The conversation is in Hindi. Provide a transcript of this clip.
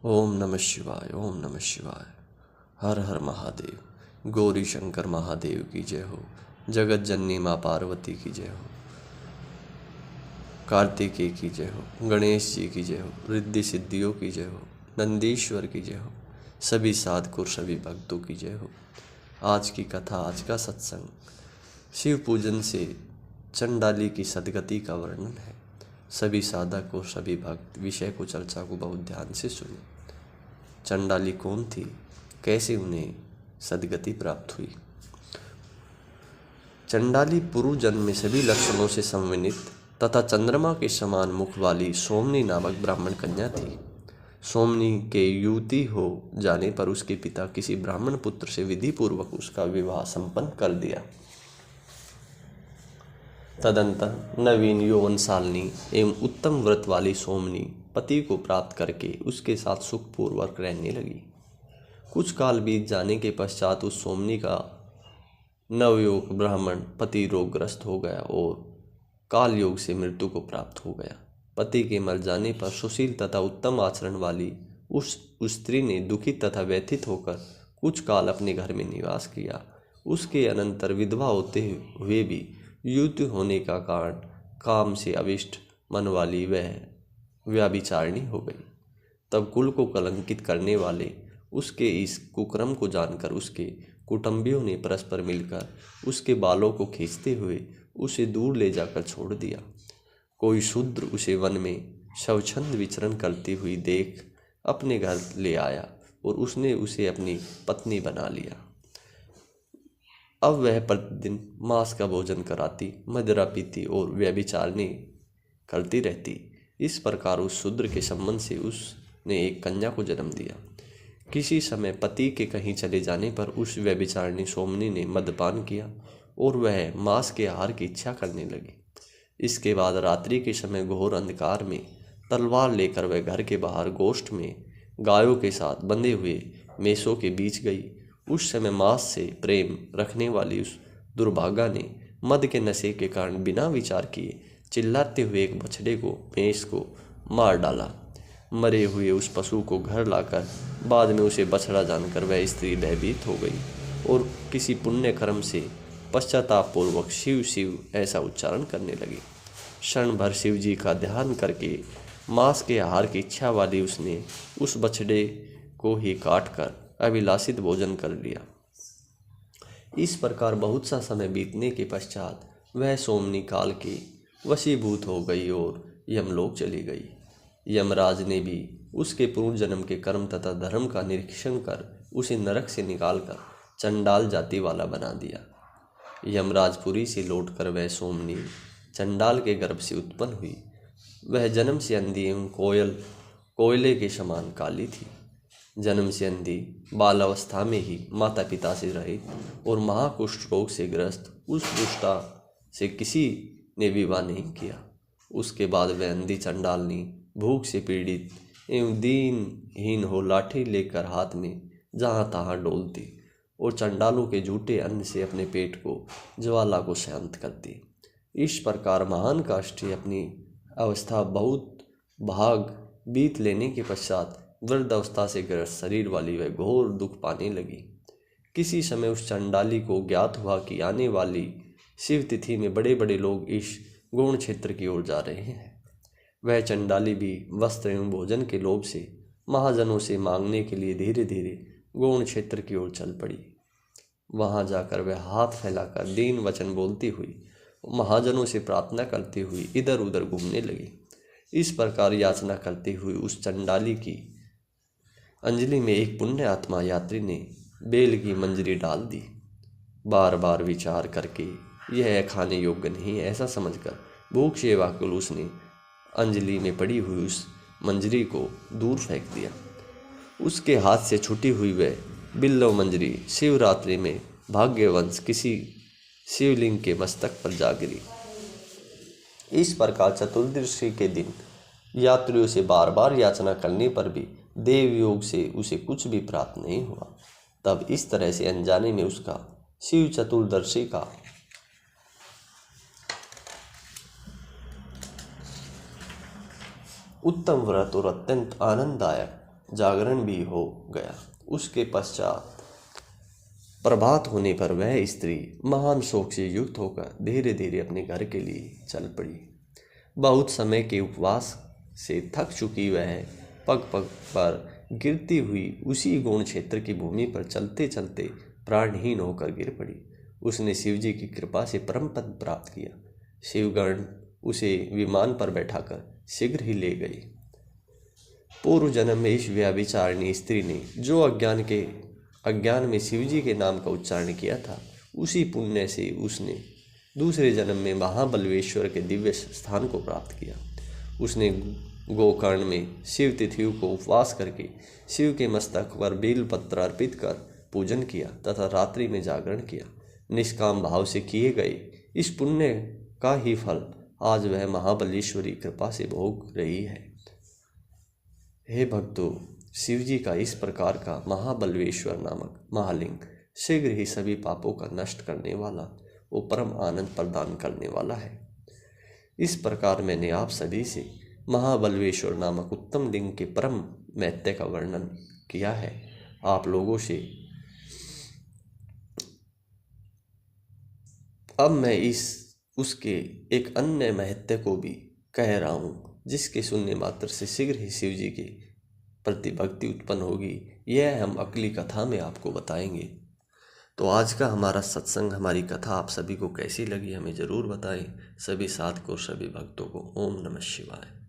ओम नमः शिवाय, ओम नमः शिवाय। हर हर महादेव। गौरी शंकर महादेव की जय हो। जगत जननी माँ पार्वती की जय हो। कार्तिकेय की जय हो। गणेश जी की जय हो। रिद्धि सिद्धियों की जय हो। नंदीश्वर की जय हो। सभी साधकों सभी भक्तों की जय हो। आज की कथा, आज का सत्संग शिव पूजन से चंडाली की सदगति का वर्णन है। सभी साधक और सभी भक्त विषय को, चर्चा को बहुत ध्यान से सुने। चंडाली कौन थी, कैसे उन्हें सदगति प्राप्त हुई। चंडाली पूर्व जन्म में सभी लक्षणों से संविनित तथा चंद्रमा के समान मुख वाली सोमनी नामक ब्राह्मण कन्या थी। सोमनी के युवती हो जाने पर उसके पिता किसी ब्राह्मण पुत्र से विधि पूर्वक उसका विवाह संपन्न कर दिया। तदंतर नवीन यौवनशालिनी एवं उत्तम व्रत वाली सोमनी पति को प्राप्त करके उसके साथ सुखपूर्वक रहने लगी। कुछ काल बीत जाने के पश्चात उस सोमनी का नवयुवक ब्राह्मण पति रोगग्रस्त हो गया और काल योग से मृत्यु को प्राप्त हो गया। पति के मर जाने पर सुशील तथा उत्तम आचरण वाली उस स्त्री ने दुखित तथा व्यथित होकर कुछ काल अपने घर में निवास किया। उसके अनंतर विधवा होते हुए भी युद्ध होने का कारण काम से अविष्ट मन वाली वह व्यभिचारिणी हो गई। तब कुल को कलंकित करने वाले उसके इस कुकर्म को जानकर उसके कुटुंबियों ने परस्पर मिलकर उसके बालों को खींचते हुए उसे दूर ले जाकर छोड़ दिया। कोई शूद्र उसे वन में स्वच्छंद विचरण करती हुई देख अपने घर ले आया और उसने उसे अपनी पत्नी बना लिया। अब वह प्रतिदिन मांस का भोजन कराती, मदिरा पीती और व्यभिचारिणी करती रहती। इस प्रकार उस शूद्र के संबंध से उसने एक कन्या को जन्म दिया। किसी समय पति के कहीं चले जाने पर उस व्यभिचारिणी सोमनी ने मद्यपान किया और वह मांस के आहार की इच्छा करने लगी। इसके बाद रात्रि के समय घोर अंधकार में तलवार लेकर वह घर के बाहर गोष्ठ में गायों के साथ बंधे हुए मेषों के बीच गई। उस समय मांस से प्रेम रखने वाली उस दुर्भागा ने मद के नशे के कारण बिना विचार किए चिल्लाते हुए एक बछड़े को, मेष को मार डाला। मरे हुए उस पशु को घर लाकर बाद में उसे बछड़ा जानकर वह स्त्री भयभीत हो गई और किसी पुण्य कर्म से पश्चाताप पूर्वक शिव शिव ऐसा उच्चारण करने लगी। क्षण भर शिव जी का ध्यान करके मांस के आहार की इच्छा वाली उसने उस बछड़े को ही काट कर अभिलाषित भोजन कर लिया। इस प्रकार बहुत सा समय बीतने के पश्चात वह सोमनी काल की वशीभूत हो गई और यमलोक चली गई। यमराज ने भी उसके पूर्व जन्म के कर्म तथा धर्म का निरीक्षण कर उसे नरक से निकालकर चंडाल जाति वाला बना दिया। यमराजपुरी से लौटकर वह सोमनी चंडाल के गर्भ से उत्पन्न हुई। वह जन्म से अंधी एवं कोयले के समान काली थी। जन्म से अंधी, बाल अवस्था में ही माता पिता से रहित और महाकुष्ठ रोग से ग्रस्त उस दुष्टा से किसी ने विवाह नहीं किया। उसके बाद वह अंधी चंडालनी भूख से पीड़ित एवं दीनहीन हो लाठी लेकर हाथ में जहाँ तहाँ डोलती और चंडालों के झूठे अन्न से अपने पेट को, ज्वाला को शांत करती। इस प्रकार महान काष्ठी अपनी अवस्था बहुत भाग बीत लेने के पश्चात वृद्धावस्था से ग्रस्त शरीर वाली वह घोर दुख पाने लगी। किसी समय उस चंडाली को ज्ञात हुआ कि आने वाली शिव तिथि में बड़े बड़े लोग इस गौण क्षेत्र की ओर जा रहे हैं। वह चंडाली भी वस्त्र एवं भोजन के लोभ से महाजनों से मांगने के लिए धीरे धीरे गौण क्षेत्र की ओर चल पड़ी। वहां जाकर वह हाथ फैलाकर दीन वचन बोलती हुई महाजनों से प्रार्थना करती हुई इधर उधर घूमने लगी। इस प्रकार याचना करती हुई उस चंडाली की अंजलि में एक पुण्य आत्मा यात्री ने बेल की मंजरी डाल दी। बार बार विचार करके यह खाने योग्य नहीं है ऐसा समझकर भूख से व्याकुल उसने अंजलि में पड़ी हुई उस मंजरी को दूर फेंक दिया। उसके हाथ से छूटी हुई वह बिल्लव मंजरी शिवरात्रि में भाग्यवंश किसी शिवलिंग के मस्तक पर जा गिरी। इस प्रकार चतुर्दशी के दिन यात्रियों से बार बार याचना करने पर भी देव योग से उसे कुछ भी प्राप्त नहीं हुआ। तब इस तरह से अनजाने में उसका शिव चतुर्दशी का उत्तम व्रत और अत्यंत आनंददायक जागरण भी हो गया। उसके पश्चात प्रभात होने पर वह स्त्री महान शोक से युक्त होकर धीरे धीरे अपने घर के लिए चल पड़ी। बहुत समय के उपवास से थक चुकी वह पग पग पर गिरती हुई उसी गौण क्षेत्र की भूमि पर चलते चलते प्राणहीन होकर गिर पड़ी। उसने शिवजी की कृपा से परम पद प्राप्त किया। शिवगण उसे विमान पर बैठाकर शीघ्र ही ले गए। पूर्व जन्म में इस व्यभिचारिणी स्त्री ने जो अज्ञान में शिवजी के नाम का उच्चारण किया था, उसी पुण्य से उसने दूसरे जन्म में महाबलेश्वर के दिव्य स्थान को प्राप्त किया। उसने गोकर्ण में शिव तिथियों को उपवास करके शिव के मस्तक पर बेलपत्र अर्पित कर पूजन किया तथा रात्रि में जागरण किया। निष्काम भाव से किए गए इस पुण्य का ही फल आज वह महाबलेश्वरी कृपा से भोग रही है। हे भक्तों, शिवजी का इस प्रकार का महाबलेश्वर नामक महालिंग शीघ्र ही सभी पापों का नष्ट करने वाला वो परम आनंद प्रदान करने वाला है। इस प्रकार मैंने आप सभी से महाबलेश्वर नामक उत्तम लिंग के परम महत्व का वर्णन किया है। आप लोगों से अब मैं उसके एक अन्य महत्व को भी कह रहा हूँ, जिसके सुनने मात्र से शीघ्र ही शिव जी के प्रति भक्ति उत्पन्न होगी। यह हम अगली कथा में आपको बताएंगे। तो आज का हमारा सत्संग, हमारी कथा आप सभी को कैसी लगी हमें ज़रूर बताएं। सभी साधकों, सभी भक्तों को ओम नमः शिवाय।